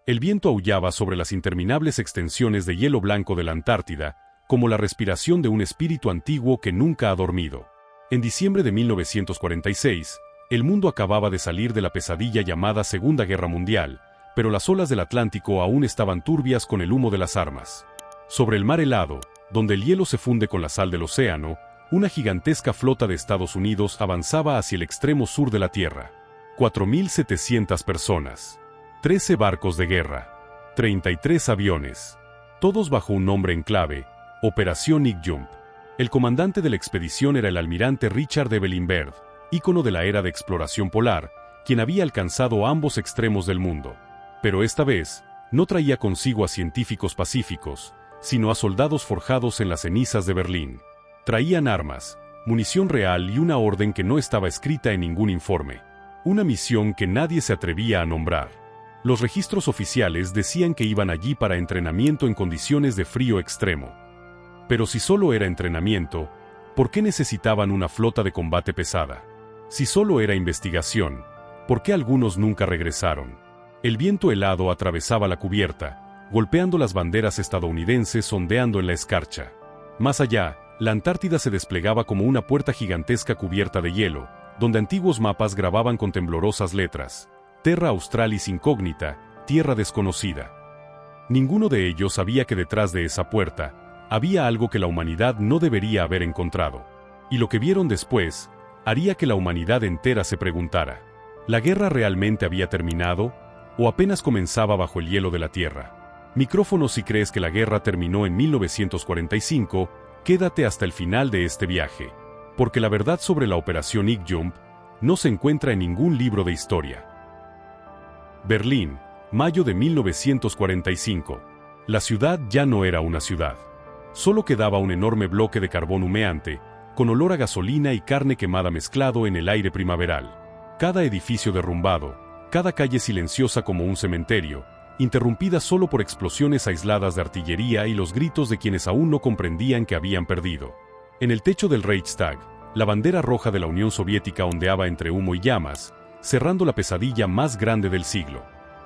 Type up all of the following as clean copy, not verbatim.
El viento aullaba sobre las interminables extensiones de hielo blanco de la Antártida, como la respiración de un espíritu antiguo que nunca ha dormido. En diciembre de 1946, el mundo acababa de salir de la pesadilla llamada Segunda Guerra Mundial, pero las olas del Atlántico aún estaban turbias con el humo de las armas. Sobre el mar helado, donde el hielo se funde con la sal del océano, una gigantesca flota de Estados Unidos avanzaba hacia el extremo sur de la Tierra. 4.700 personas. 13 barcos de guerra, 33 aviones, todos bajo un nombre en clave, Operación Nick Jump. El comandante de la expedición era el almirante Richard Evelyn Byrd, ícono de la era de exploración polar, quien había alcanzado ambos extremos del mundo. Pero esta vez, no traía consigo a científicos pacíficos, sino a soldados forjados en las cenizas de Berlín. Traían armas, munición real y una orden que no estaba escrita en ningún informe. Una misión que nadie se atrevía a nombrar. Los registros oficiales decían que iban allí para entrenamiento en condiciones de frío extremo. Pero si solo era entrenamiento, ¿por qué necesitaban una flota de combate pesada? Si solo era investigación, ¿por qué algunos nunca regresaron? El viento helado atravesaba la cubierta, golpeando las banderas estadounidenses ondeando en la escarcha. Más allá, la Antártida se desplegaba como una puerta gigantesca cubierta de hielo, donde antiguos mapas grababan con temblorosas letras: Terra Australis Incógnita, tierra desconocida. Ninguno de ellos sabía que detrás de esa puerta había algo que la humanidad no debería haber encontrado. Y lo que vieron después haría que la humanidad entera se preguntara: ¿la guerra realmente había terminado o apenas comenzaba bajo el hielo de la Tierra? Micrófono si crees que la guerra terminó en 1945, quédate hasta el final de este viaje, porque la verdad sobre la Operación Nick Jump no se encuentra en ningún libro de historia. Berlín, mayo de 1945. La ciudad ya no era una ciudad. Solo quedaba un enorme bloque de carbón humeante, con olor a gasolina y carne quemada mezclado en el aire primaveral. Cada edificio derrumbado, cada calle silenciosa como un cementerio, interrumpida solo por explosiones aisladas de artillería y los gritos de quienes aún no comprendían que habían perdido. En el techo del Reichstag, la bandera roja de la Unión Soviética ondeaba entre humo y llamas, cerrando la pesadilla más grande del siglo.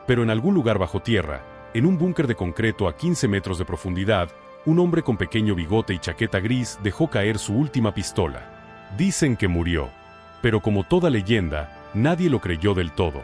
Pero en algún lugar bajo tierra, en un búnker de concreto a 15 metros de profundidad, un hombre con pequeño bigote y chaqueta gris dejó caer su última pistola. Dicen que murió, pero como toda leyenda, nadie lo creyó del todo.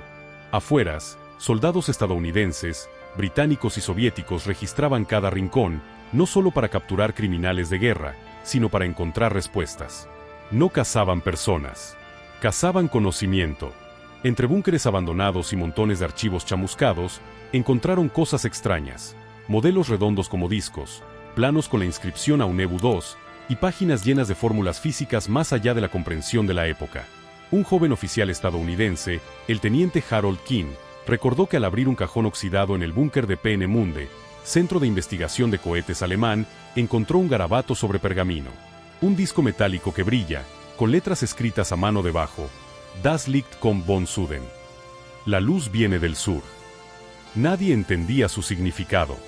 Afueras, soldados estadounidenses, británicos y soviéticos registraban cada rincón, no solo para capturar criminales de guerra, sino para encontrar respuestas. No cazaban personas, cazaban conocimiento. Entre búnkeres abandonados y montones de archivos chamuscados, encontraron cosas extrañas, modelos redondos como discos, planos con la inscripción Aunebu 2 y páginas llenas de fórmulas físicas más allá de la comprensión de la época. Un joven oficial estadounidense, el teniente Harold King, recordó que al abrir un cajón oxidado en el búnker de Peenemünde, centro de investigación de cohetes alemán, encontró un garabato sobre pergamino. Un disco metálico que brilla, con letras escritas a mano debajo: Das Licht kommt von Süden. La luz viene del sur. Nadie entendía su significado.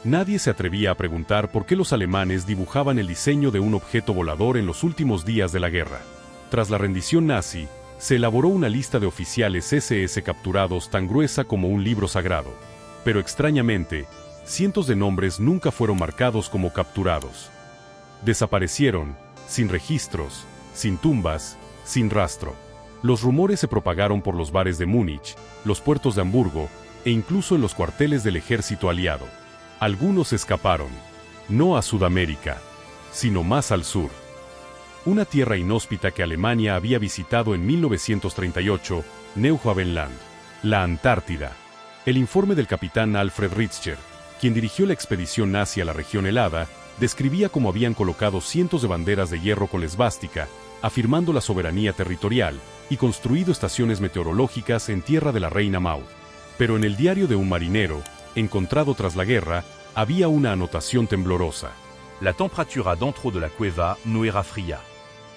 Nadie se atrevía a preguntar por qué los alemanes dibujaban el diseño de un objeto volador en los últimos días de la guerra. Tras la rendición nazi, se elaboró una lista de oficiales SS capturados tan gruesa como un libro sagrado. Pero extrañamente, cientos de nombres nunca fueron marcados como capturados. Desaparecieron, sin registros, sin tumbas, sin rastro. Los rumores se propagaron por los bares de Múnich, los puertos de Hamburgo, e incluso en los cuarteles del ejército aliado. Algunos escaparon, no a Sudamérica, sino más al sur. Una tierra inhóspita que Alemania había visitado en 1938, Neuhovenland, la Antártida. El informe del capitán Alfred Richter, quien dirigió la expedición nazi a la región helada, describía cómo habían colocado cientos de banderas de hierro con la esvástica, afirmando la soberanía territorial, y construido estaciones meteorológicas en tierra de la reina Maud. Pero en el diario de un marinero, encontrado tras la guerra, había una anotación temblorosa. La temperatura dentro de la cueva no era fría.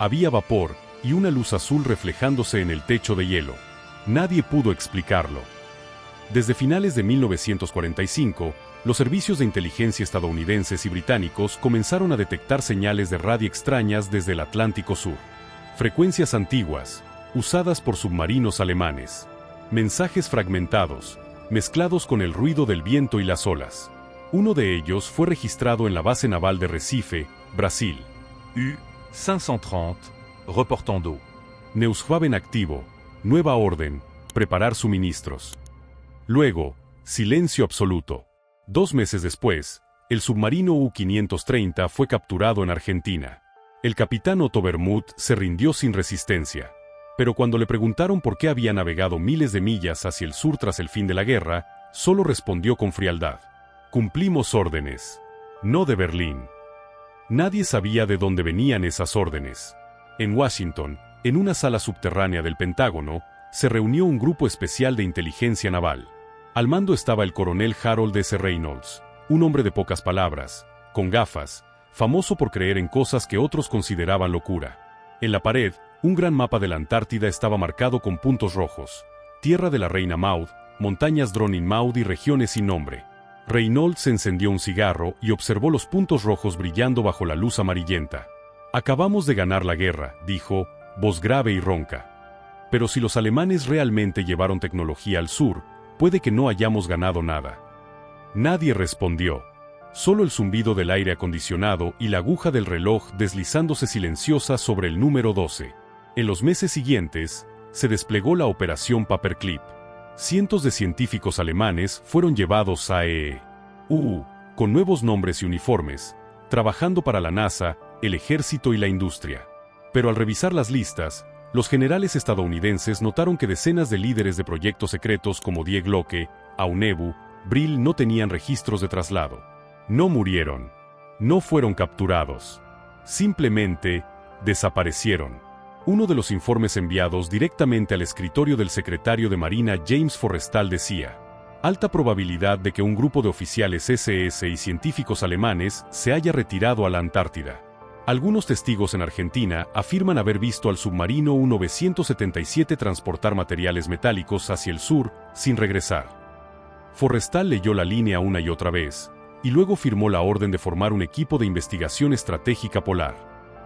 Había vapor y una luz azul reflejándose en el techo de hielo. Nadie pudo explicarlo. Desde finales de 1945, los servicios de inteligencia estadounidenses y británicos comenzaron a detectar señales de radio extrañas desde el Atlántico Sur. Frecuencias antiguas, usadas por submarinos alemanes. Mensajes fragmentados, mezclados con el ruido del viento y las olas. Uno de ellos fue registrado en la base naval de Recife, Brasil. U-530, reportando. Neushaven activo, nueva orden, preparar suministros. Luego, silencio absoluto. 2 meses después, el submarino U-530 fue capturado en Argentina. El capitán Otto Bermuth se rindió sin resistencia. Pero cuando le preguntaron por qué había navegado miles de millas hacia el sur tras el fin de la guerra, solo respondió con frialdad: cumplimos órdenes. No de Berlín. Nadie sabía de dónde venían esas órdenes. En Washington, en una sala subterránea del Pentágono, se reunió un grupo especial de inteligencia naval. Al mando estaba el coronel Harold S. Reynolds, un hombre de pocas palabras, con gafas, famoso por creer en cosas que otros consideraban locura. En la pared, un gran mapa de la Antártida estaba marcado con puntos rojos: Tierra de la Reina Maud, montañas Droning Maud y regiones sin nombre. Reynolds encendió un cigarro y observó los puntos rojos brillando bajo la luz amarillenta. Acabamos de ganar la guerra, dijo, voz grave y ronca. Pero si los alemanes realmente llevaron tecnología al sur, puede que no hayamos ganado nada. Nadie respondió. Solo el zumbido del aire acondicionado y la aguja del reloj deslizándose silenciosa sobre el número 12. En los meses siguientes, se desplegó la Operación Paperclip. Cientos de científicos alemanes fueron llevados a con nuevos nombres y uniformes, trabajando para la NASA, el ejército y la industria. Pero al revisar las listas, los generales estadounidenses notaron que decenas de líderes de proyectos secretos como Die Glocke, Aunebu, Brill no tenían registros de traslado. No murieron. No fueron capturados. Simplemente desaparecieron. Uno de los informes enviados directamente al escritorio del secretario de Marina James Forrestal decía: alta probabilidad de que un grupo de oficiales SS y científicos alemanes se haya retirado a la Antártida. Algunos testigos en Argentina afirman haber visto al submarino U-977 transportar materiales metálicos hacia el sur, sin regresar. Forrestal leyó la línea una y otra vez, y luego firmó la orden de formar un equipo de investigación estratégica polar.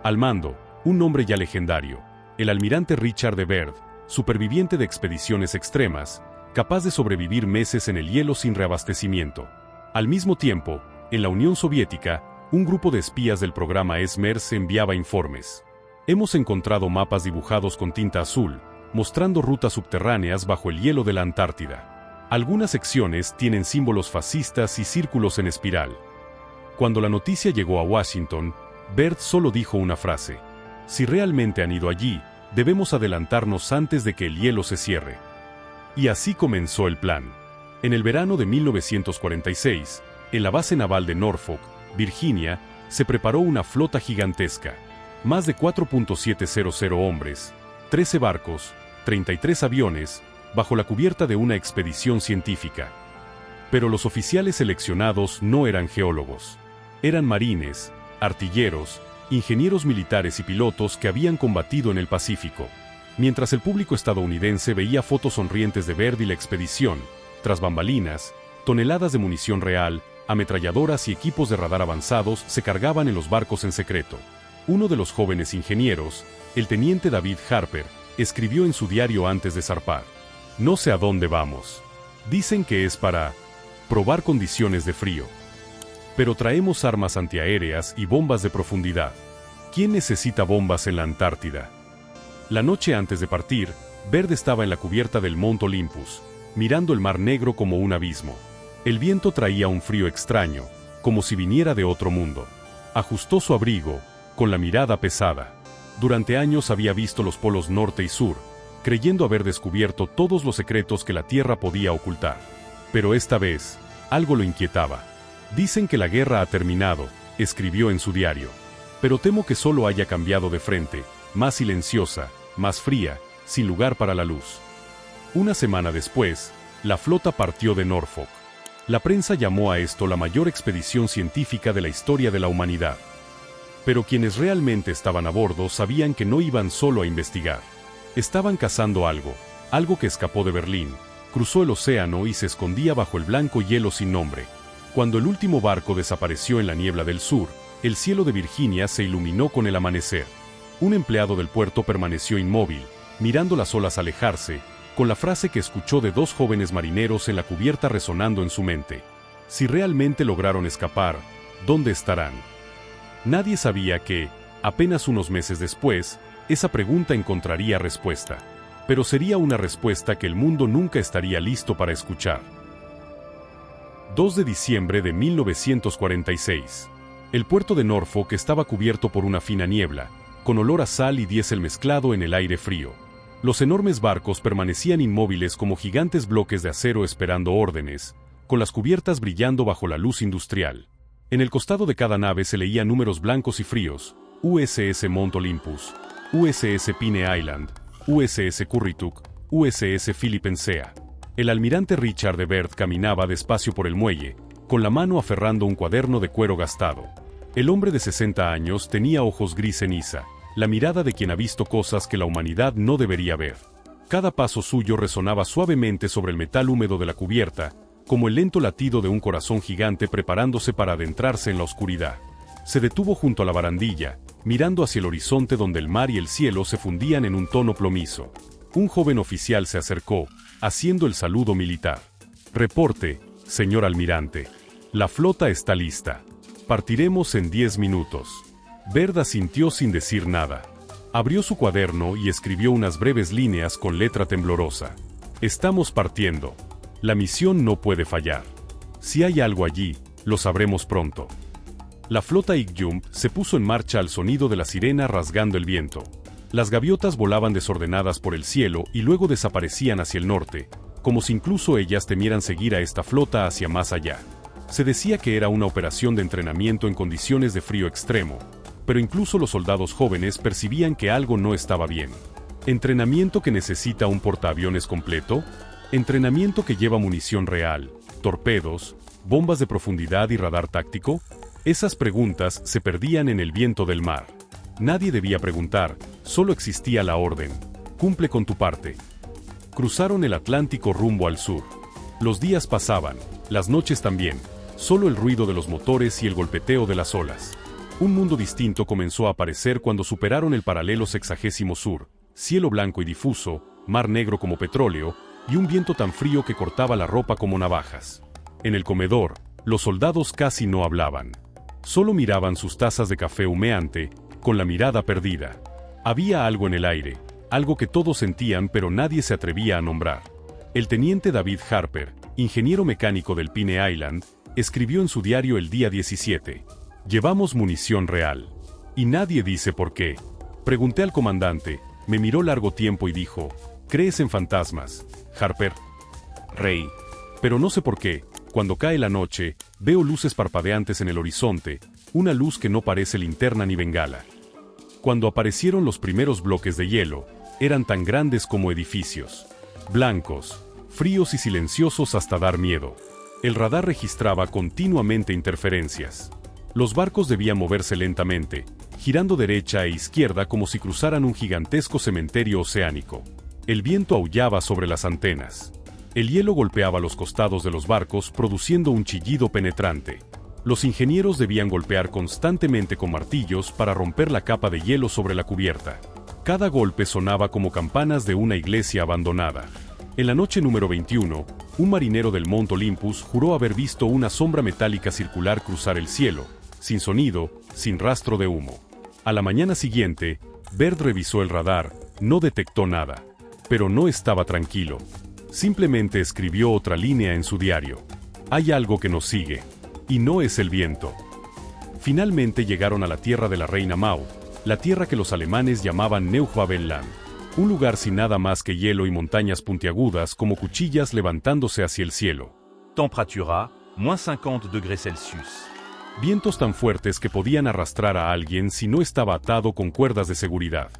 Al mando, un nombre ya legendario, el almirante Richard de Byrd, superviviente de expediciones extremas, capaz de sobrevivir meses en el hielo sin reabastecimiento. Al mismo tiempo, en la Unión Soviética, un grupo de espías del programa ESMER enviaba informes. Hemos encontrado mapas dibujados con tinta azul, mostrando rutas subterráneas bajo el hielo de la Antártida. Algunas secciones tienen símbolos fascistas y círculos en espiral. Cuando la noticia llegó a Washington, Byrd solo dijo una frase: si realmente han ido allí, debemos adelantarnos antes de que el hielo se cierre. Y así comenzó el plan. En el verano de 1946, en la base naval de Norfolk, Virginia, se preparó una flota gigantesca. Más de 4.700 hombres, 13 barcos, 33 aviones, bajo la cubierta de una expedición científica. Pero los oficiales seleccionados no eran geólogos. Eran marines, artilleros, ingenieros militares y pilotos que habían combatido en el Pacífico. Mientras el público estadounidense veía fotos sonrientes de Byrd y la expedición, tras bambalinas, toneladas de munición real, ametralladoras y equipos de radar avanzados se cargaban en los barcos en secreto. Uno de los jóvenes ingenieros, el teniente David Harper, escribió en su diario antes de zarpar: no sé a dónde vamos. Dicen que es para probar condiciones de frío. Pero traemos armas antiaéreas y bombas de profundidad. ¿Quién necesita bombas en la Antártida? La noche antes de partir, Byrd estaba en la cubierta del Mount Olympus, mirando el Mar Negro como un abismo. El viento traía un frío extraño, como si viniera de otro mundo. Ajustó su abrigo, con la mirada pesada. Durante años había visto los polos norte y sur, creyendo haber descubierto todos los secretos que la Tierra podía ocultar. Pero esta vez, algo lo inquietaba. Dicen que la guerra ha terminado, escribió en su diario. Pero temo que solo haya cambiado de frente, más silenciosa, más fría, sin lugar para la luz. Una semana después, la flota partió de Norfolk. La prensa llamó a esto la mayor expedición científica de la historia de la humanidad. Pero quienes realmente estaban a bordo sabían que no iban solo a investigar. Estaban cazando algo que escapó de Berlín, cruzó el océano y se escondía bajo el blanco hielo sin nombre. Cuando el último barco desapareció en la niebla del sur, el cielo de Virginia se iluminó con el amanecer. Un empleado del puerto permaneció inmóvil, mirando las olas alejarse, con la frase que escuchó de dos jóvenes marineros en la cubierta resonando en su mente. Si realmente lograron escapar, ¿dónde estarán? Nadie sabía que, apenas unos meses después, esa pregunta encontraría respuesta. Pero sería una respuesta que el mundo nunca estaría listo para escuchar. 2 de diciembre de 1946. El puerto de Norfolk estaba cubierto por una fina niebla, con olor a sal y diésel mezclado en el aire frío. Los enormes barcos permanecían inmóviles como gigantes bloques de acero esperando órdenes, con las cubiertas brillando bajo la luz industrial. En el costado de cada nave se leían números blancos y fríos: USS Mount Olympus, USS Pine Island, USS Currituck, USS Philippensea. El almirante Richard de Bert caminaba despacio por el muelle, con la mano aferrando un cuaderno de cuero gastado. El hombre de 60 años tenía ojos gris ceniza, la mirada de quien ha visto cosas que la humanidad no debería ver. Cada paso suyo resonaba suavemente sobre el metal húmedo de la cubierta, como el lento latido de un corazón gigante preparándose para adentrarse en la oscuridad. Se detuvo junto a la barandilla, mirando hacia el horizonte donde el mar y el cielo se fundían en un tono plomizo. Un joven oficial se acercó, haciendo el saludo militar. «Reporte, señor almirante. La flota está lista. Partiremos en 10 minutos». Bert asintió sin decir nada. Abrió su cuaderno y escribió unas breves líneas con letra temblorosa. «Estamos partiendo. La misión no puede fallar. Si hay algo allí, lo sabremos pronto». La flota Igjum se puso en marcha al sonido de la sirena rasgando el viento. Las gaviotas volaban desordenadas por el cielo y luego desaparecían hacia el norte, como si incluso ellas temieran seguir a esta flota hacia más allá. Se decía que era una operación de entrenamiento en condiciones de frío extremo, pero incluso los soldados jóvenes percibían que algo no estaba bien. ¿Entrenamiento que necesita un portaaviones completo? ¿Entrenamiento que lleva munición real, torpedos, bombas de profundidad y radar táctico? Esas preguntas se perdían en el viento del mar. Nadie debía preguntar, solo existía la orden: cumple con tu parte. Cruzaron el Atlántico rumbo al sur. Los días pasaban, las noches también, solo el ruido de los motores y el golpeteo de las olas. Un mundo distinto comenzó a aparecer cuando superaron el paralelo 60° sur, cielo blanco y difuso, mar negro como petróleo, y un viento tan frío que cortaba la ropa como navajas. En el comedor, los soldados casi no hablaban. Solo miraban sus tazas de café humeante, con la mirada perdida. Había algo en el aire, algo que todos sentían pero nadie se atrevía a nombrar. El teniente David Harper, ingeniero mecánico del Pine Island, escribió en su diario el día 17: «Llevamos munición real. Y nadie dice por qué». Pregunté al comandante, me miró largo tiempo y dijo: «¿Crees en fantasmas, Harper?» «Rey». Pero no sé por qué, cuando cae la noche, veo luces parpadeantes en el horizonte, una luz que no parece linterna ni bengala. Cuando aparecieron los primeros bloques de hielo, eran tan grandes como edificios. Blancos, fríos y silenciosos hasta dar miedo. El radar registraba continuamente interferencias. Los barcos debían moverse lentamente, girando derecha e izquierda como si cruzaran un gigantesco cementerio oceánico. El viento aullaba sobre las antenas. El hielo golpeaba los costados de los barcos produciendo un chillido penetrante. Los ingenieros debían golpear constantemente con martillos para romper la capa de hielo sobre la cubierta. Cada golpe sonaba como campanas de una iglesia abandonada. En la noche número 21, un marinero del Mount Olympus juró haber visto una sombra metálica circular cruzar el cielo, sin sonido, sin rastro de humo. A la mañana siguiente, Bert revisó el radar, no detectó nada. Pero no estaba tranquilo. Simplemente escribió otra línea en su diario: «Hay algo que nos sigue. Y no es el viento». Finalmente llegaron a la tierra de la reina Maud, la tierra que los alemanes llamaban Neuschwabenland, un lugar sin nada más que hielo y montañas puntiagudas como cuchillas levantándose hacia el cielo. Température, -50°C. Vientos tan fuertes que podían arrastrar a alguien si no estaba atado con cuerdas de seguridad.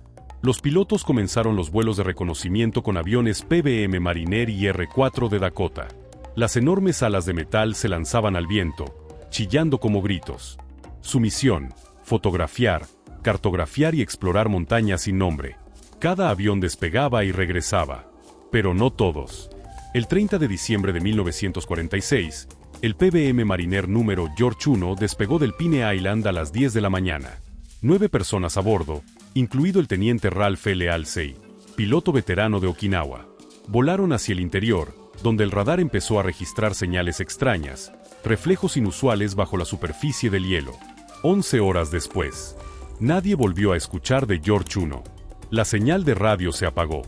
Los pilotos comenzaron los vuelos de reconocimiento con aviones PBM Mariner y R-4 de Dakota. Las enormes alas de metal se lanzaban al viento, chillando como gritos. Su misión: fotografiar, cartografiar y explorar montañas sin nombre. Cada avión despegaba y regresaba. Pero no todos. El 30 de diciembre de 1946, el PBM Mariner número George I despegó del Pine Island a las 10 de la mañana. 9 personas a bordo, incluido el teniente Ralph L. Halsey, piloto veterano de Okinawa. Volaron hacia el interior, donde el radar empezó a registrar señales extrañas, reflejos inusuales bajo la superficie del hielo. 11 horas después, nadie volvió a escuchar de George 1. La señal de radio se apagó.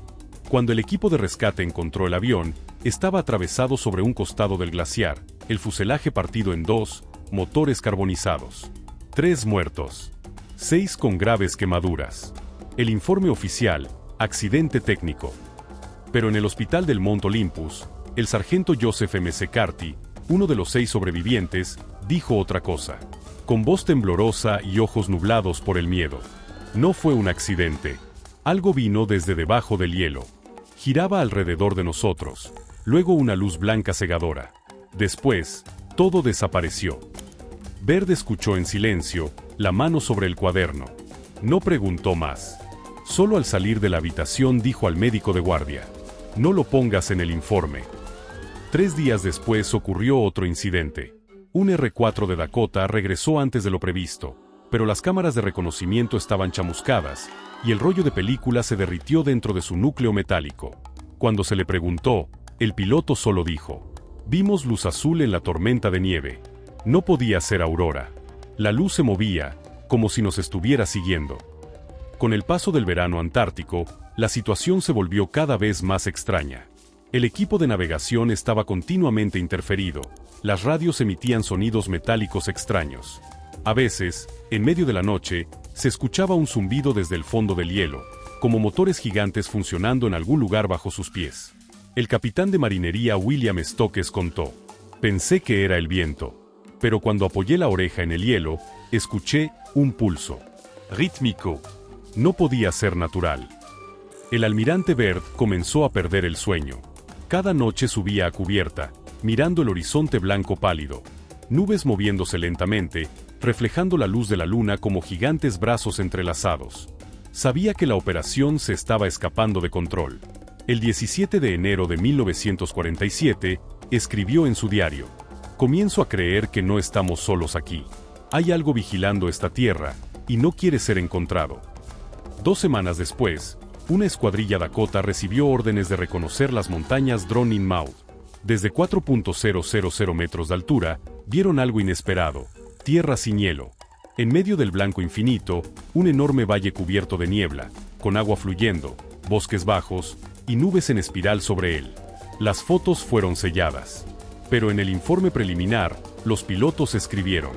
Cuando el equipo de rescate encontró el avión, estaba atravesado sobre un costado del glaciar, el fuselaje partido en dos, motores carbonizados. 3 muertos. 6 con graves quemaduras. El informe oficial, accidente técnico. Pero en el hospital del Mount Olympus, el sargento Joseph M. Carty, uno de los 6 sobrevivientes, dijo otra cosa, con voz temblorosa y ojos nublados por el miedo. No fue un accidente. Algo vino desde debajo del hielo. Giraba alrededor de nosotros, luego una luz blanca cegadora. Después, todo desapareció. Baird escuchó en silencio, la mano sobre el cuaderno. No preguntó más. Solo al salir de la habitación dijo al médico de guardia, «No lo pongas en el informe». 3 días después ocurrió otro incidente. Un R-4 de Dakota regresó antes de lo previsto, pero las cámaras de reconocimiento estaban chamuscadas, y el rollo de película se derritió dentro de su núcleo metálico. Cuando se le preguntó, el piloto solo dijo, «Vimos luz azul en la tormenta de nieve. No podía ser aurora. La luz se movía, como si nos estuviera siguiendo». Con el paso del verano antártico, la situación se volvió cada vez más extraña. El equipo de navegación estaba continuamente interferido. Las radios emitían sonidos metálicos extraños. A veces, en medio de la noche, se escuchaba un zumbido desde el fondo del hielo, como motores gigantes funcionando en algún lugar bajo sus pies. El capitán de marinería William Stokes contó, «Pensé que era el viento, pero cuando apoyé la oreja en el hielo, escuché un pulso. Rítmico. No podía ser natural». El almirante Baird comenzó a perder el sueño. Cada noche subía a cubierta, mirando el horizonte blanco pálido. Nubes moviéndose lentamente, reflejando la luz de la luna como gigantes brazos entrelazados. Sabía que la operación se estaba escapando de control. El 17 de enero de 1947, escribió en su diario, «Comienzo a creer que no estamos solos aquí. Hay algo vigilando esta tierra, y no quiere ser encontrado». 2 semanas después, una escuadrilla Dakota recibió órdenes de reconocer las montañas Drowning Mouth. Desde 4.000 metros de altura, vieron algo inesperado, tierra sin hielo. En medio del blanco infinito, un enorme valle cubierto de niebla, con agua fluyendo, bosques bajos, y nubes en espiral sobre él. Las fotos fueron selladas. Pero en el informe preliminar, los pilotos escribieron: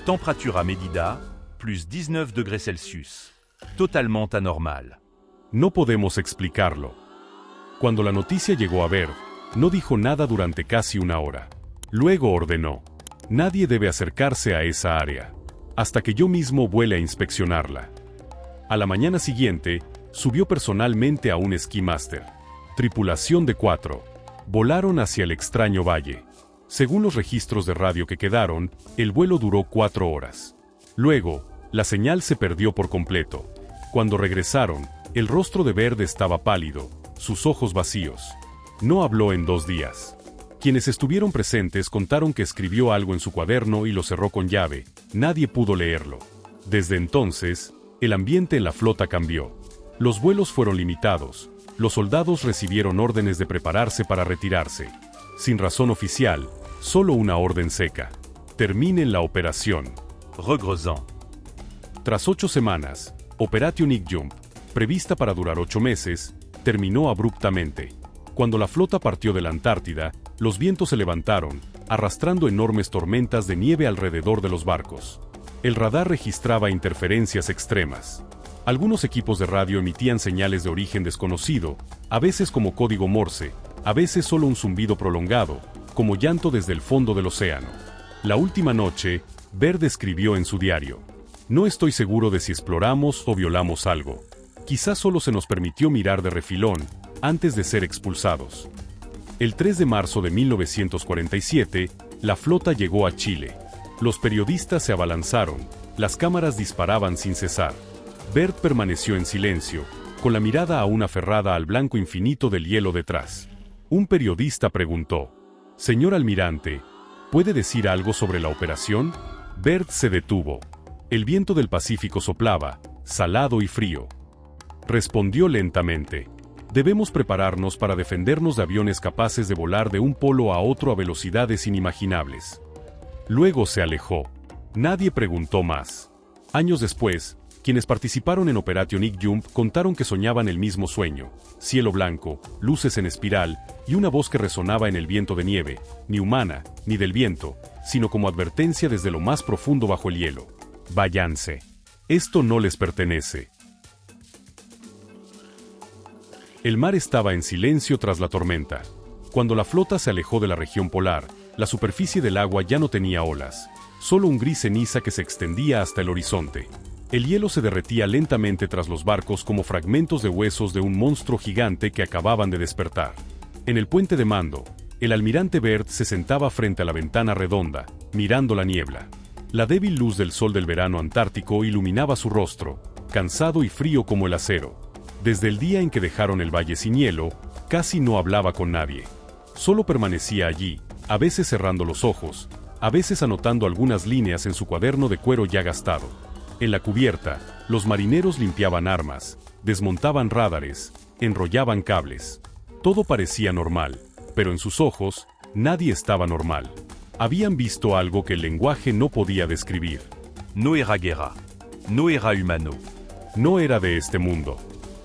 Temperatura medida, plus 19 degrés Celsius. Totalement anormal. No podemos explicarlo. Cuando la noticia llegó a Baird, no dijo nada durante casi una hora. Luego ordenó: «Nadie debe acercarse a esa área, hasta que yo mismo vuele a inspeccionarla». A la mañana siguiente, subió personalmente a un Ski Master. Tripulación de 4. Volaron hacia el extraño valle. Según los registros de radio que quedaron, el vuelo duró 4 horas. Luego, la señal se perdió por completo. Cuando regresaron, el rostro de Baird estaba pálido, sus ojos vacíos. No habló en 2 días. Quienes estuvieron presentes contaron que escribió algo en su cuaderno y lo cerró con llave. Nadie pudo leerlo. Desde entonces, el ambiente en la flota cambió. Los vuelos fueron limitados. Los soldados recibieron órdenes de prepararse para retirarse. Sin razón oficial, solo una orden seca: terminen la operación. Regresant. Tras 8 semanas, Operation Nick Jump, prevista para durar 8 meses, terminó abruptamente. Cuando la flota partió de la Antártida, los vientos se levantaron, arrastrando enormes tormentas de nieve alrededor de los barcos. El radar registraba interferencias extremas. Algunos equipos de radio emitían señales de origen desconocido, a veces como código Morse, a veces solo un zumbido prolongado, como llanto desde el fondo del océano. La última noche, Baird escribió en su diario: «No estoy seguro de si exploramos o violamos algo. Quizás solo se nos permitió mirar de refilón, antes de ser expulsados». El 3 de marzo de 1947, la flota llegó a Chile. Los periodistas se abalanzaron, las cámaras disparaban sin cesar. Baird permaneció en silencio, con la mirada aún aferrada al blanco infinito del hielo detrás. Un periodista preguntó: «Señor almirante, ¿puede decir algo sobre la operación?». Baird se detuvo. El viento del Pacífico soplaba, salado y frío. Respondió lentamente: Debemos prepararnos para defendernos de aviones capaces de volar de un polo a otro a velocidades inimaginables. Luego se alejó. Nadie preguntó más. Años después, quienes participaron en Operation Ig Jump contaron que soñaban el mismo sueño: cielo blanco, luces en espiral y una voz que resonaba en el viento de nieve, ni humana, ni del viento, sino como advertencia desde lo más profundo bajo el hielo: váyanse. Esto no les pertenece. El mar estaba en silencio tras la tormenta. Cuando la flota se alejó de la región polar, la superficie del agua ya no tenía olas, solo un gris ceniza que se extendía hasta el horizonte. El hielo se derretía lentamente tras los barcos como fragmentos de huesos de un monstruo gigante que acababan de despertar. En el puente de mando, el almirante Byrd se sentaba frente a la ventana redonda, mirando la niebla. La débil luz del sol del verano antártico iluminaba su rostro, cansado y frío como el acero. Desde el día en que dejaron el valle sin hielo, casi no hablaba con nadie. Solo permanecía allí, a veces cerrando los ojos, a veces anotando algunas líneas en su cuaderno de cuero ya gastado. En la cubierta, los marineros limpiaban armas, desmontaban radares, enrollaban cables. Todo parecía normal, pero en sus ojos, nadie estaba normal. Habían visto algo que el lenguaje no podía describir. No era guerra. No era humano. No era de este mundo.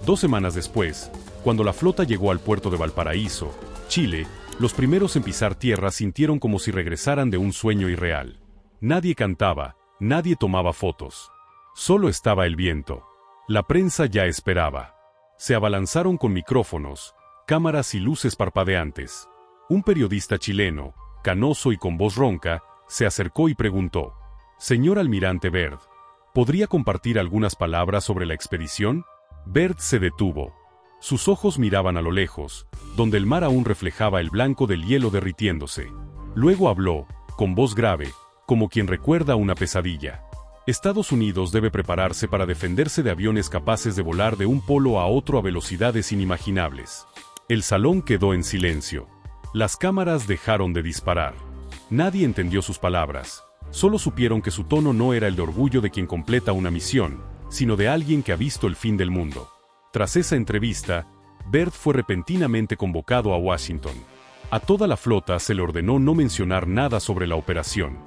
2 semanas después, cuando la flota llegó al puerto de Valparaíso, Chile, los primeros en pisar tierra sintieron como si regresaran de un sueño irreal. Nadie cantaba, nadie tomaba fotos. Solo estaba el viento. La prensa ya esperaba. Se abalanzaron con micrófonos, cámaras y luces parpadeantes. Un periodista chileno, canoso y con voz ronca, se acercó y preguntó: «Señor almirante Byrd, ¿podría compartir algunas palabras sobre la expedición?». Byrd se detuvo. Sus ojos miraban a lo lejos, donde el mar aún reflejaba el blanco del hielo derritiéndose. Luego habló, con voz grave, como quien recuerda una pesadilla. Estados Unidos debe prepararse para defenderse de aviones capaces de volar de un polo a otro a velocidades inimaginables. El salón quedó en silencio. Las cámaras dejaron de disparar. Nadie entendió sus palabras. Solo supieron que su tono no era el de orgullo de quien completa una misión, sino de alguien que ha visto el fin del mundo. Tras esa entrevista, Byrd fue repentinamente convocado a Washington. A toda la flota se le ordenó no mencionar nada sobre la operación.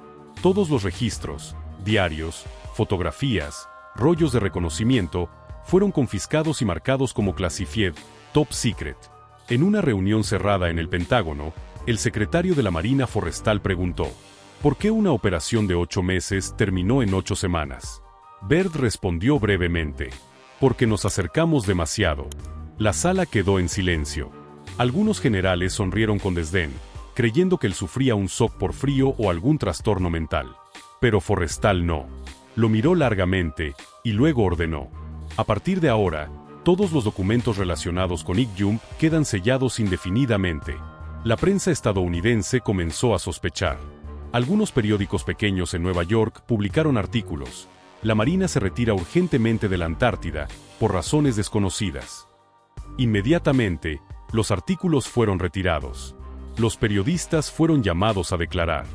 Todos los registros, diarios, fotografías, rollos de reconocimiento, fueron confiscados y marcados como classified, top secret. En una reunión cerrada en el Pentágono, el secretario de la Marina Forestal preguntó: ¿por qué una operación de 8 meses terminó en 8 semanas? Byrd respondió brevemente: porque nos acercamos demasiado. La sala quedó en silencio. Algunos generales sonrieron con desdén, creyendo que él sufría un shock por frío o algún trastorno mental. Pero Forrestal no. Lo miró largamente, y luego ordenó: a partir de ahora, todos los documentos relacionados con Ig Jump quedan sellados indefinidamente. La prensa estadounidense comenzó a sospechar. Algunos periódicos pequeños en Nueva York publicaron artículos: la Marina se retira urgentemente de la Antártida, por razones desconocidas. Inmediatamente, los artículos fueron retirados. Los periodistas fueron llamados a declarar.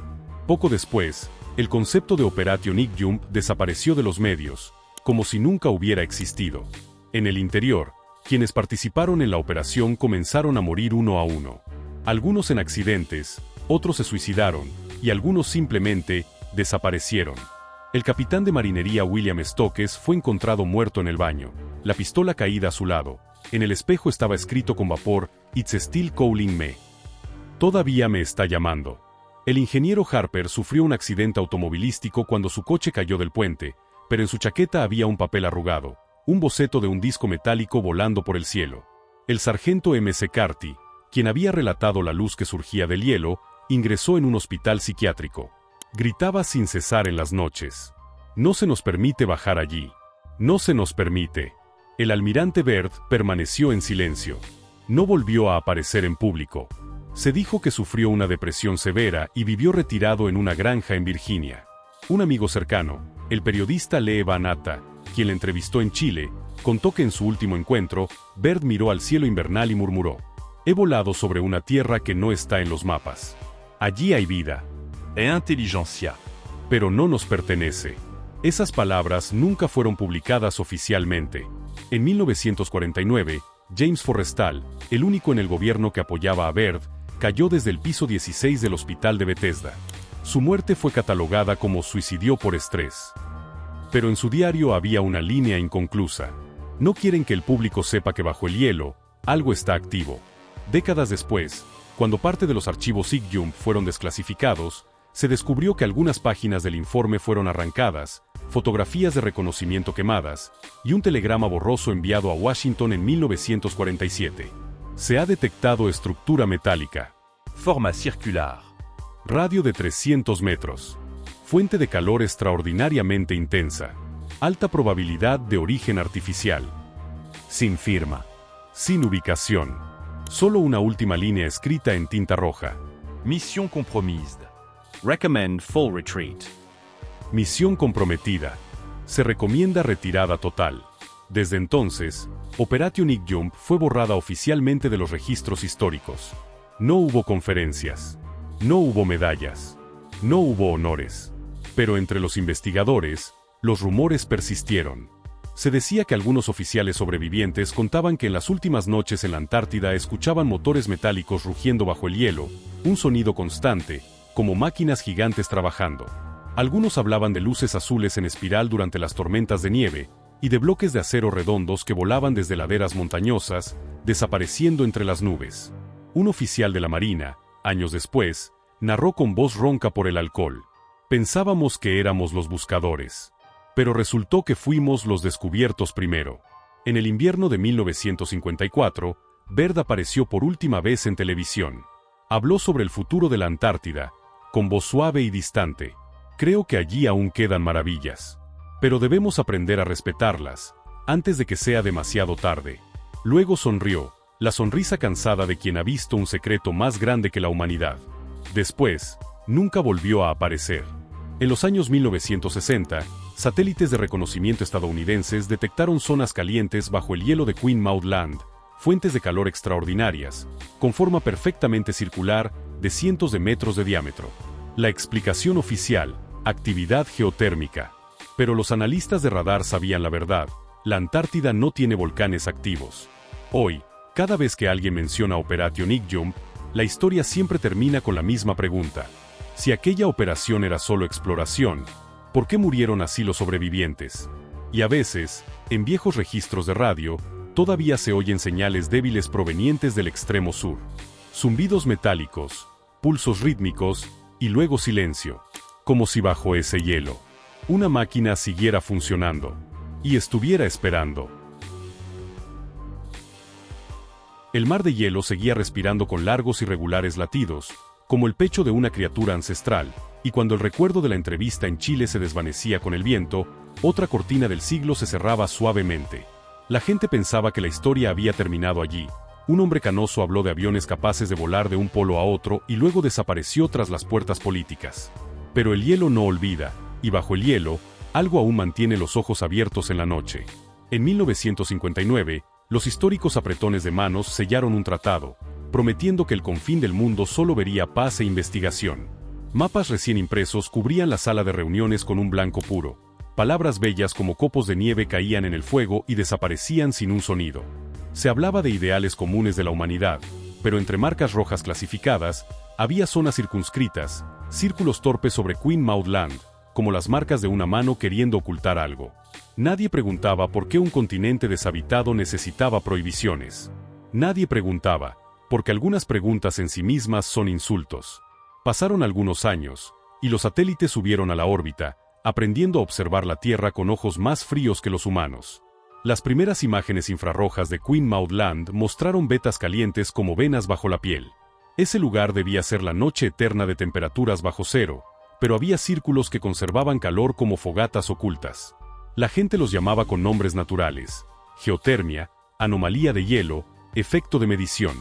Poco después, el concepto de Operation Ig Jump desapareció de los medios, como si nunca hubiera existido. En el interior, quienes participaron en la operación comenzaron a morir uno a uno. Algunos en accidentes, otros se suicidaron, y algunos simplemente desaparecieron. El capitán de marinería William Stokes fue encontrado muerto en el baño, la pistola caída a su lado. En el espejo estaba escrito con vapor: «It's still calling me». Todavía me está llamando. El ingeniero Harper sufrió un accidente automovilístico cuando su coche cayó del puente, pero en su chaqueta había un papel arrugado, un boceto de un disco metálico volando por el cielo. El sargento M.C. Carty, quien había relatado la luz que surgía del hielo, ingresó en un hospital psiquiátrico. Gritaba sin cesar en las noches: «No se nos permite bajar allí. No se nos permite». El almirante Byrd permaneció en silencio. No volvió a aparecer en público. Se dijo que sufrió una depresión severa y vivió retirado en una granja en Virginia. Un amigo cercano, el periodista Lee Van Atta, quien le entrevistó en Chile, contó que en su último encuentro, Byrd miró al cielo invernal y murmuró: «He volado sobre una tierra que no está en los mapas. Allí hay vida. E inteligencia. Pero no nos pertenece». Esas palabras nunca fueron publicadas oficialmente. En 1949, James Forrestal, el único en el gobierno que apoyaba a Byrd, cayó desde el piso 16 del hospital de Bethesda. Su muerte fue catalogada como suicidio por estrés. Pero en su diario había una línea inconclusa. No quieren que el público sepa que bajo el hielo, algo está activo. Décadas después, cuando parte de los archivos ICJUMP fueron desclasificados, se descubrió que algunas páginas del informe fueron arrancadas, fotografías de reconocimiento quemadas, y un telegrama borroso enviado a Washington en 1947. Se ha detectado estructura metálica. Forma circular. Radio de 300 metros. Fuente de calor extraordinariamente intensa. Alta probabilidad de origen artificial. Sin firma. Sin ubicación. Solo una última línea escrita en tinta roja. Mission compromise. Recommend full retreat. Misión comprometida. Se recomienda retirada total. Desde entonces, Operation ICJUMP fue borrada oficialmente de los registros históricos. No hubo conferencias. No hubo medallas. No hubo honores. Pero entre los investigadores, los rumores persistieron. Se decía que algunos oficiales sobrevivientes contaban que en las últimas noches en la Antártida escuchaban motores metálicos rugiendo bajo el hielo, un sonido constante, como máquinas gigantes trabajando. Algunos hablaban de luces azules en espiral durante las tormentas de nieve, y de bloques de acero redondos que volaban desde laderas montañosas, desapareciendo entre las nubes. Un oficial de la Marina, años después, narró con voz ronca por el alcohol. Pensábamos que éramos los buscadores. Pero resultó que fuimos los descubiertos primero. En el invierno de 1954, Byrd apareció por última vez en televisión. Habló sobre el futuro de la Antártida, con voz suave y distante. Creo que allí aún quedan maravillas. Pero debemos aprender a respetarlas, antes de que sea demasiado tarde. Luego sonrió, la sonrisa cansada de quien ha visto un secreto más grande que la humanidad. Después, nunca volvió a aparecer. En los años 1960, satélites de reconocimiento estadounidenses detectaron zonas calientes bajo el hielo de Queen Maud Land, fuentes de calor extraordinarias, con forma perfectamente circular, de cientos de metros de diámetro. La explicación oficial, actividad geotérmica. Pero los analistas de radar sabían la verdad, la Antártida no tiene volcanes activos. Hoy, cada vez que alguien menciona Operation ICJUMP, la historia siempre termina con la misma pregunta. Si aquella operación era solo exploración, ¿por qué murieron así los sobrevivientes? Y a veces, en viejos registros de radio, todavía se oyen señales débiles provenientes del extremo sur. Zumbidos metálicos, pulsos rítmicos, y luego silencio. Como si bajo ese hielo, una máquina siguiera funcionando. Y estuviera esperando. El mar de hielo seguía respirando con largos y regulares latidos, como el pecho de una criatura ancestral, y cuando el recuerdo de la entrevista en Chile se desvanecía con el viento, otra cortina del siglo se cerraba suavemente. La gente pensaba que la historia había terminado allí. Un hombre canoso habló de aviones capaces de volar de un polo a otro y luego desapareció tras las puertas políticas. Pero el hielo no olvida, y bajo el hielo, algo aún mantiene los ojos abiertos en la noche. En 1959, los históricos apretones de manos sellaron un tratado, prometiendo que el confín del mundo solo vería paz e investigación. Mapas recién impresos cubrían la sala de reuniones con un blanco puro. Palabras bellas como copos de nieve caían en el fuego y desaparecían sin un sonido. Se hablaba de ideales comunes de la humanidad, pero entre marcas rojas clasificadas, había zonas circunscritas, círculos torpes sobre Queen Maud Land, como las marcas de una mano queriendo ocultar algo. Nadie preguntaba por qué un continente deshabitado necesitaba prohibiciones. Nadie preguntaba, porque algunas preguntas en sí mismas son insultos. Pasaron algunos años, y los satélites subieron a la órbita, aprendiendo a observar la Tierra con ojos más fríos que los humanos. Las primeras imágenes infrarrojas de Queen Maud Land mostraron vetas calientes como venas bajo la piel. Ese lugar debía ser la noche eterna de temperaturas bajo cero, pero había círculos que conservaban calor como fogatas ocultas. La gente los llamaba con nombres naturales: geotermia, anomalía de hielo, efecto de medición.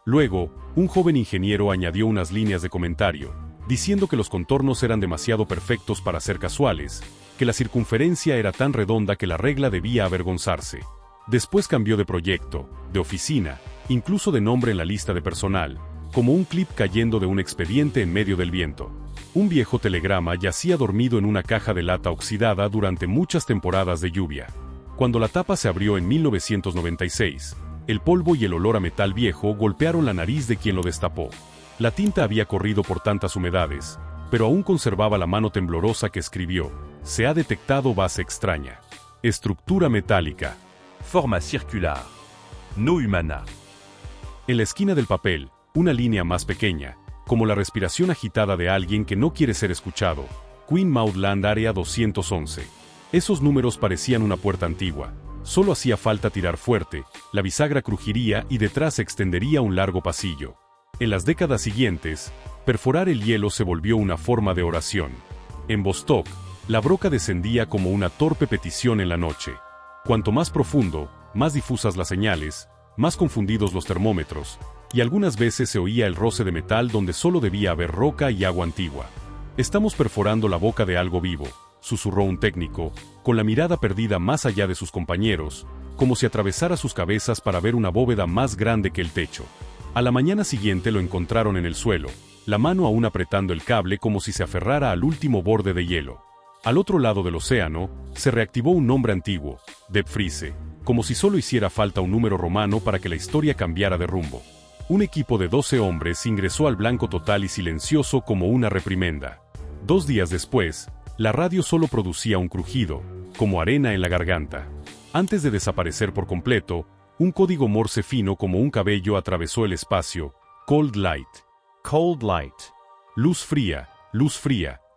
Luego, un joven ingeniero añadió unas líneas de comentario, diciendo que los contornos eran demasiado perfectos para ser casuales, que la circunferencia era tan redonda que la regla debía avergonzarse. Después cambió de proyecto, de oficina, incluso de nombre en la lista de personal, como un clip cayendo de un expediente en medio del viento. Un viejo telegrama yacía dormido en una caja de lata oxidada durante muchas temporadas de lluvia. Cuando la tapa se abrió en 1996, El polvo y el olor a metal viejo golpearon la nariz de quien lo destapó. La tinta había corrido por tantas humedades, pero aún conservaba la mano temblorosa que escribió: se ha detectado base extraña. Estructura metálica. Forma circular. No humana. En la esquina del papel, una línea más pequeña, como la respiración agitada de alguien que no quiere ser escuchado. Queen Maud Área 211. Esos números parecían una puerta antigua. Solo hacía falta tirar fuerte, la bisagra crujiría y detrás se extendería un largo pasillo. En las décadas siguientes, perforar el hielo se volvió una forma de oración. En Vostok, la broca descendía como una torpe petición en la noche. Cuanto más profundo, más difusas las señales, más confundidos los termómetros, y algunas veces se oía el roce de metal donde solo debía haber roca y agua antigua. Estamos perforando la boca de algo vivo, susurró un técnico, con la mirada perdida más allá de sus compañeros, como si atravesara sus cabezas para ver una bóveda más grande que el techo. A la mañana siguiente lo encontraron en el suelo, la mano aún apretando el cable como si se aferrara al último borde de hielo. Al otro lado del océano, se reactivó un nombre antiguo, Deb Frise, como si solo hiciera falta un número romano para que la historia cambiara de rumbo. Un equipo de 12 hombres ingresó al blanco total y silencioso como una reprimenda. 2 días después, la radio solo producía un crujido, como arena en la garganta. Antes de desaparecer por completo, un código Morse fino como un cabello atravesó el espacio. Cold light. Cold light. Luz fría,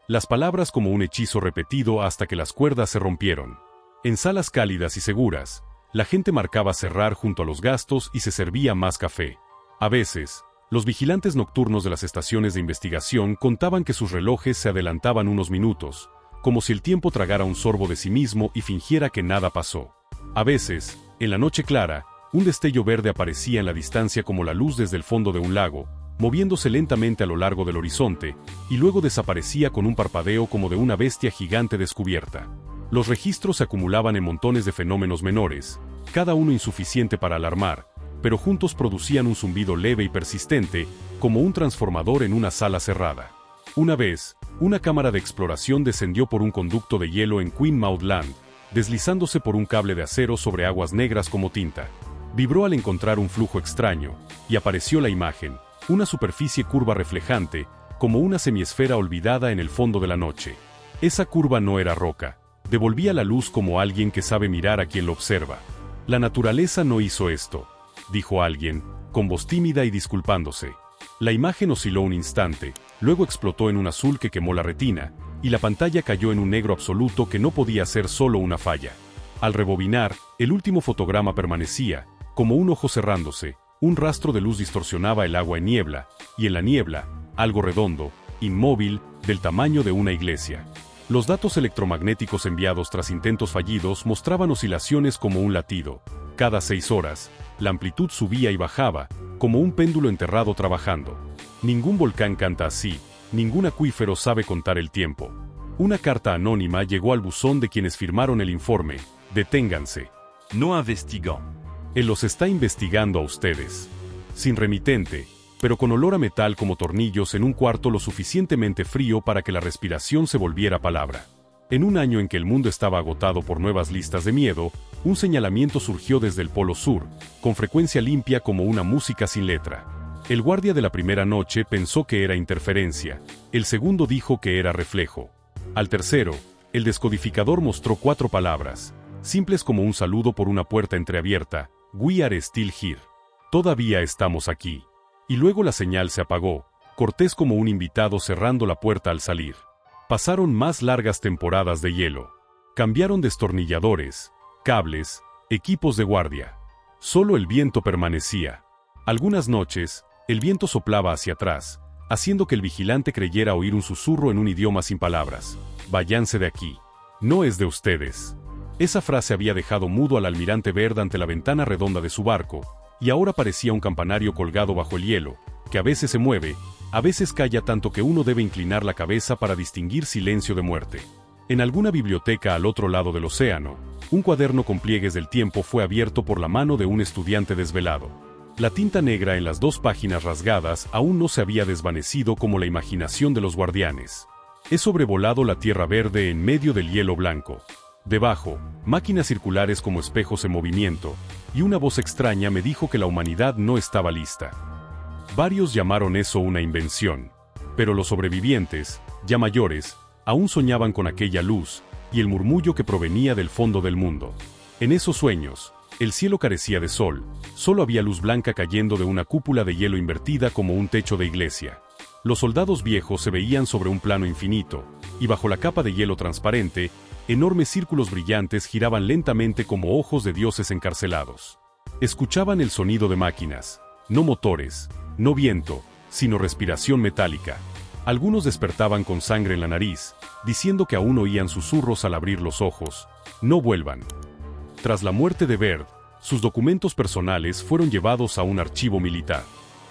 las palabras como un hechizo repetido hasta que las cuerdas se rompieron. En salas cálidas y seguras, la gente marcaba cerrar junto a los gastos y se servía más café. A veces, los vigilantes nocturnos de las estaciones de investigación contaban que sus relojes se adelantaban unos minutos, como si el tiempo tragara un sorbo de sí mismo y fingiera que nada pasó. A veces, en la noche clara, un destello verde aparecía en la distancia como la luz desde el fondo de un lago, moviéndose lentamente a lo largo del horizonte, y luego desaparecía con un parpadeo como de una bestia gigante descubierta. Los registros se acumulaban en montones de fenómenos menores, cada uno insuficiente para alarmar, pero juntos producían un zumbido leve y persistente, como un transformador en una sala cerrada. Una vez, una cámara de exploración descendió por un conducto de hielo en Queen Maud Land, deslizándose por un cable de acero sobre aguas negras como tinta. Vibró al encontrar un flujo extraño, y apareció la imagen, una superficie curva reflejante, como una semiesfera olvidada en el fondo de la noche. Esa curva no era roca, devolvía la luz como alguien que sabe mirar a quien lo observa. La naturaleza no hizo esto, dijo alguien, con voz tímida y disculpándose. La imagen osciló un instante, luego explotó en un azul que quemó la retina, y la pantalla cayó en un negro absoluto que no podía ser solo una falla. Al rebobinar, el último fotograma permanecía, como un ojo cerrándose, un rastro de luz distorsionaba el agua en niebla, y en la niebla, algo redondo, inmóvil, del tamaño de una iglesia. Los datos electromagnéticos enviados tras intentos fallidos mostraban oscilaciones como un latido. Cada 6 horas, la amplitud subía y bajaba, como un péndulo enterrado trabajando. Ningún volcán canta así, ningún acuífero sabe contar el tiempo. Una carta anónima llegó al buzón de quienes firmaron el informe. Deténganse. No investigant. Él los está investigando a ustedes. Sin remitente, pero con olor a metal como tornillos en un cuarto lo suficientemente frío para que la respiración se volviera palabra. En un año en que el mundo estaba agotado por nuevas listas de miedo, un señalamiento surgió desde el Polo Sur, con frecuencia limpia como una música sin letra. El guardia de la primera noche pensó que era interferencia, el segundo dijo que era reflejo. Al tercero, el descodificador mostró 4 palabras, simples como un saludo por una puerta entreabierta: We are still here. Todavía estamos aquí. Y luego la señal se apagó, cortés como un invitado cerrando la puerta al salir. Pasaron más largas temporadas de hielo. Cambiaron destornilladores, cables, equipos de guardia. Solo el viento permanecía. Algunas noches, el viento soplaba hacia atrás, haciendo que el vigilante creyera oír un susurro en un idioma sin palabras. Váyanse de aquí. No es de ustedes. Esa frase había dejado mudo al almirante Byrd ante la ventana redonda de su barco, y ahora parecía un campanario colgado bajo el hielo, que a veces se mueve, a veces calla tanto que uno debe inclinar la cabeza para distinguir silencio de muerte. En alguna biblioteca al otro lado del océano, un cuaderno con pliegues del tiempo fue abierto por la mano de un estudiante desvelado. La tinta negra en las 2 páginas rasgadas aún no se había desvanecido como la imaginación de los guardianes. He sobrevolado la tierra verde en medio del hielo blanco. Debajo, máquinas circulares como espejos en movimiento, y una voz extraña me dijo que la humanidad no estaba lista. Varios llamaron eso una invención, pero los sobrevivientes, ya mayores, aún soñaban con aquella luz y el murmullo que provenía del fondo del mundo. En esos sueños, el cielo carecía de sol, solo había luz blanca cayendo de una cúpula de hielo invertida como un techo de iglesia. Los soldados viejos se veían sobre un plano infinito, y bajo la capa de hielo transparente, enormes círculos brillantes giraban lentamente como ojos de dioses encarcelados. Escuchaban el sonido de máquinas, no motores, no viento, sino respiración metálica. Algunos despertaban con sangre en la nariz, diciendo que aún oían susurros al abrir los ojos. No vuelvan. Tras la muerte de Baird, sus documentos personales fueron llevados a un archivo militar.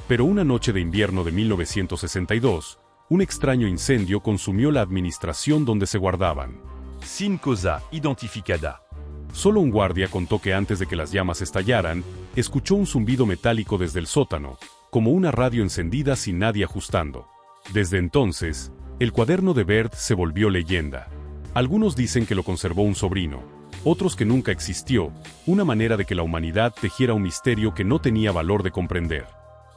Pero una noche de invierno de 1962, un extraño incendio consumió la administración donde se guardaban. Sin cosa identificada. Solo un guardia contó que antes de que las llamas estallaran, escuchó un zumbido metálico desde el sótano, como una radio encendida sin nadie ajustando. Desde entonces, el cuaderno de Baird se volvió leyenda. Algunos dicen que lo conservó un sobrino, otros que nunca existió, una manera de que la humanidad tejiera un misterio que no tenía valor de comprender.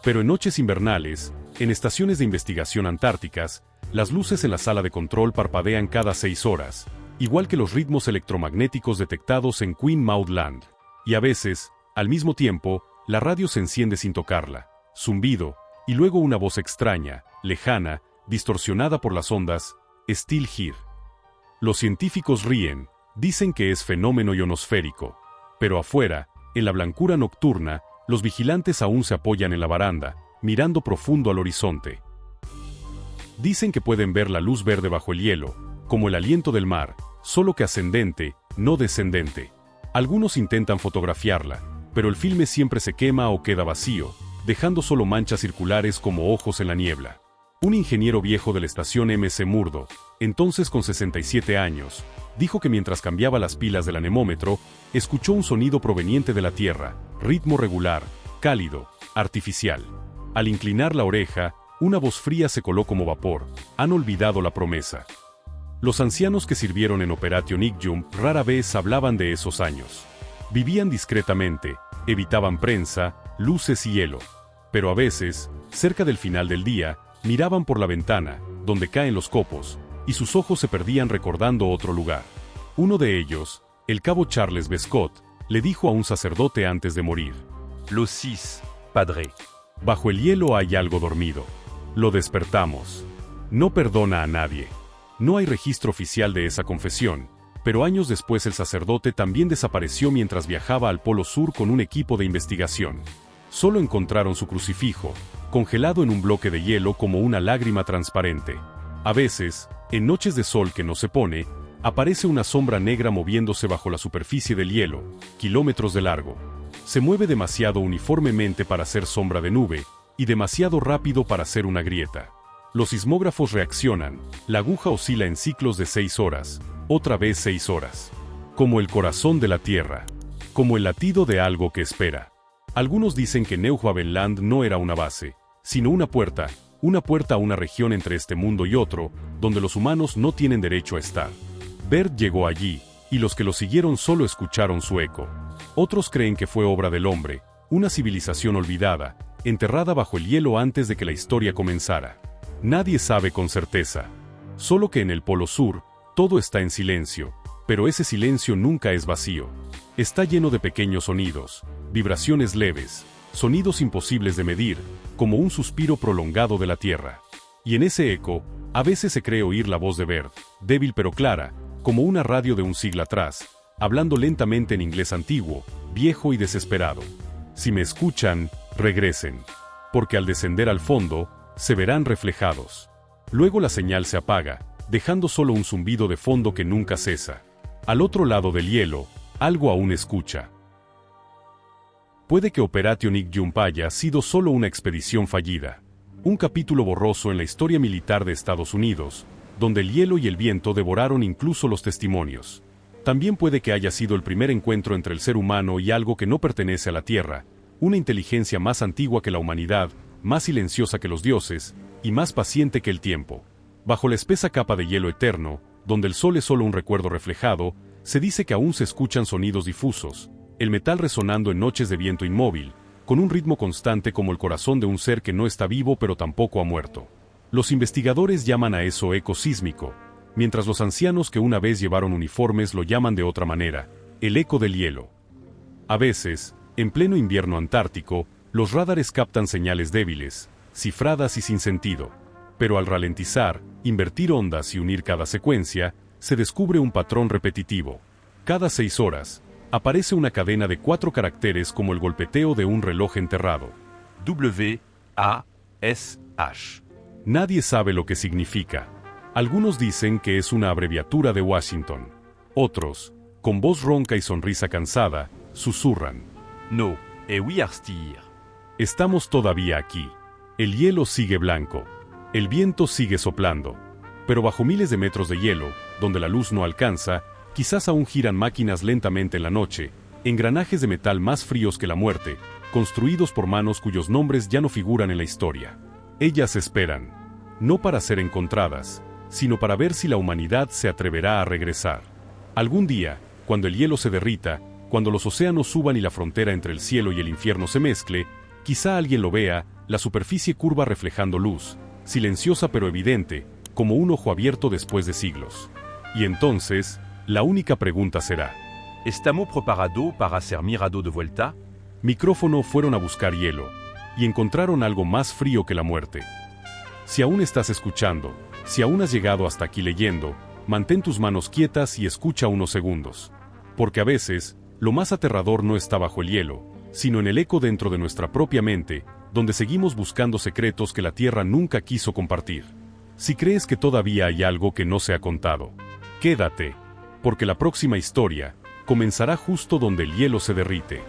Pero en noches invernales, en estaciones de investigación antárticas, las luces en la sala de control parpadean cada 6 horas, igual que los ritmos electromagnéticos detectados en Queen Maud Land. Y a veces, al mismo tiempo, la radio se enciende sin tocarla, zumbido, y luego una voz extraña, lejana, distorsionada por las ondas, Still Here. Los científicos ríen, dicen que es fenómeno ionosférico, pero afuera, en la blancura nocturna, los vigilantes aún se apoyan en la baranda, mirando profundo al horizonte. Dicen que pueden ver la luz verde bajo el hielo, como el aliento del mar, solo que ascendente, no descendente. Algunos intentan fotografiarla, pero el filme siempre se quema o queda vacío, dejando solo manchas circulares como ojos en la niebla. Un ingeniero viejo de la estación MC Murdo, entonces con 67 años, dijo que mientras cambiaba las pilas del anemómetro, escuchó un sonido proveniente de la Tierra, ritmo regular, cálido, artificial. Al inclinar la oreja, una voz fría se coló como vapor. Han olvidado la promesa. Los ancianos que sirvieron en Operation Ignium rara vez hablaban de esos años. Vivían discretamente, evitaban prensa, luces y hielo. Pero a veces, cerca del final del día, miraban por la ventana, donde caen los copos, y sus ojos se perdían recordando otro lugar. Uno de ellos, el cabo Charles Bescott, le dijo a un sacerdote antes de morir: Los 6, padre. Bajo el hielo hay algo dormido. Lo despertamos. No perdona a nadie. No hay registro oficial de esa confesión, pero años después el sacerdote también desapareció mientras viajaba al Polo Sur con un equipo de investigación. Solo encontraron su crucifijo, congelado en un bloque de hielo como una lágrima transparente. A veces, en noches de sol que no se pone, aparece una sombra negra moviéndose bajo la superficie del hielo, kilómetros de largo. Se mueve demasiado uniformemente para ser sombra de nube, y demasiado rápido para ser una grieta. Los sismógrafos reaccionan, la aguja oscila en ciclos de 6 horas, otra vez 6 horas. Como el corazón de la Tierra, como el latido de algo que espera. Algunos dicen que Neuschwabenland no era una base, sino una puerta a una región entre este mundo y otro, donde los humanos no tienen derecho a estar. Baird llegó allí, y los que lo siguieron solo escucharon su eco. Otros creen que fue obra del hombre, una civilización olvidada, enterrada bajo el hielo antes de que la historia comenzara. Nadie sabe con certeza. Solo que en el Polo Sur, todo está en silencio, pero ese silencio nunca es vacío. Está lleno de pequeños sonidos, vibraciones leves, sonidos imposibles de medir, como un suspiro prolongado de la Tierra. Y en ese eco, a veces se cree oír la voz de Baird, débil pero clara, como una radio de un siglo atrás, hablando lentamente en inglés antiguo, viejo y desesperado. Si me escuchan, regresen. Porque al descender al fondo, se verán reflejados. Luego la señal se apaga, dejando solo un zumbido de fondo que nunca cesa. Al otro lado del hielo, algo aún escucha. Puede que Operation Ignium haya sido solo una expedición fallida, un capítulo borroso en la historia militar de Estados Unidos, donde el hielo y el viento devoraron incluso los testimonios. También puede que haya sido el primer encuentro entre el ser humano y algo que no pertenece a la Tierra, una inteligencia más antigua que la humanidad, más silenciosa que los dioses, y más paciente que el tiempo. Bajo la espesa capa de hielo eterno, donde el sol es solo un recuerdo reflejado, Se dice que aún se escuchan sonidos difusos, el metal resonando en noches de viento inmóvil, con un ritmo constante como el corazón de un ser que no está vivo pero tampoco ha muerto. Los investigadores llaman a eso eco sísmico, mientras los ancianos que una vez llevaron uniformes lo llaman de otra manera, el eco del hielo. A veces, en pleno invierno antártico, los radares captan señales débiles, cifradas y sin sentido, pero al ralentizar, invertir ondas y unir cada secuencia, se descubre un patrón repetitivo. Cada 6 horas, aparece una cadena de 4 caracteres como el golpeteo de un reloj enterrado. W-A-S-H. Nadie sabe lo que significa. Algunos dicen que es una abreviatura de Washington. Otros, con voz ronca y sonrisa cansada, susurran. No, et oui arstir. Estamos todavía aquí. El hielo sigue blanco. El viento sigue soplando. Pero bajo miles de metros de hielo, donde la luz no alcanza, quizás aún giran máquinas lentamente en la noche, engranajes de metal más fríos que la muerte, construidos por manos cuyos nombres ya no figuran en la historia. Ellas esperan, no para ser encontradas, sino para ver si la humanidad se atreverá a regresar. Algún día, cuando el hielo se derrita, cuando los océanos suban y la frontera entre el cielo y el infierno se mezcle, quizá alguien lo vea, la superficie curva reflejando luz, silenciosa pero evidente, como un ojo abierto después de siglos. Y entonces, la única pregunta será: ¿Estamos preparados para ser mirado de vuelta? Micrófono fueron a buscar hielo, y encontraron algo más frío que la muerte. Si aún estás escuchando, si aún has llegado hasta aquí leyendo, mantén tus manos quietas y escucha unos segundos. Porque a veces, lo más aterrador no está bajo el hielo, sino en el eco dentro de nuestra propia mente, donde seguimos buscando secretos que la Tierra nunca quiso compartir. Si crees que todavía hay algo que no se ha contado, quédate, porque la próxima historia comenzará justo donde el hielo se derrite.